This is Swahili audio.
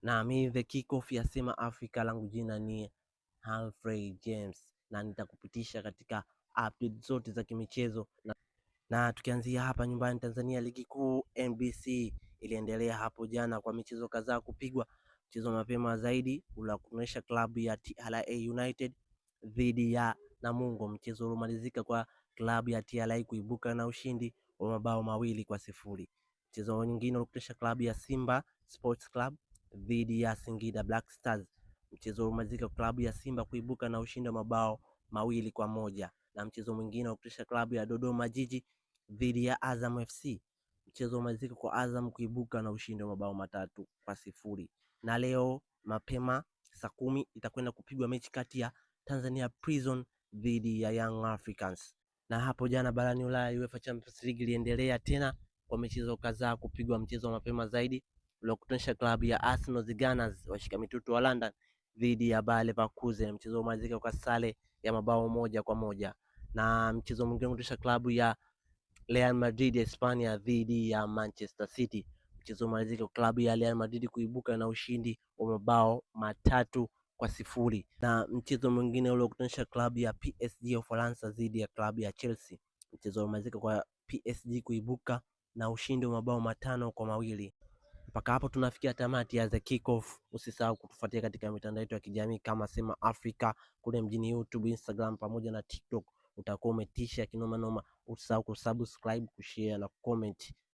Na mimi the kickoff ya Sema Africa, langu jina ni Humphrey James, na nitakupitisha katika update zote za kimichezo na tukianzia hapa nyumbani Tanzania, ligi kuu NBC iliendelea hapo jana kwa michezo kadhaa kupigwa. Mchezo mapema zaidi unakuonyesha klabu ya TRA United dhidi ya Namungo, mchezo uliomalizika kwa klabu ya TRA kuibuka na ushindi wa mabao 2-0. Mchezo mwingine unakuonyesha klabu ya Simba Sports Club dhidi ya Singida Black Stars, mchezo uliomalizika klabu ya Simba kuibuka na ushindi wa mabao 2-1. Na mchezo mwingine unakuonyesha klabu ya Dodoma Jiji dhidi ya Azam FC, mchezo umalizika kwa Azam kuibuka na ushindi wa mabao 3-0. Na leo mapema saa 10 itakwenda kupigwa mechi kati ya Tanzania Prison dhidi ya Young Africans. Na hapo jana barani Ulaya UEFA Champions League iliendelea tena kwa michezo kadhaa kupigwa. Mchezo wa mapema zaidi uliokutanisha klabu ya Arsenal the Gunners washika mitutu wa London dhidi ya Bayer Leverkusen, mchezo umalizika kwa sare ya mabao 1-1. Na mchezo mwingine unakutanisha klabu ya Real Madrid ya Hispania dhidi ya Manchester City, mchezo umalizika klabu ya Real Madrid kuibuka na ushindi wa mabao 3-0. Na mchezo mwingine ule ukutanisha klabu ya PSG ya Ufaransa dhidi ya klabu ya Chelsea, mchezo umalizika kwa PSG kuibuka na ushindi wa mabao 5-2. Mpaka hapo tunafikia tamati ya the kickoff. Usisahau kutufuatia katika mitandao yetu ya kijamii kama Sema Africa kule mjini YouTube, Instagram pamoja na TikTok. Utakuwa umetisha kinoma noma. Usisahau kusubscribe, kushare na comment.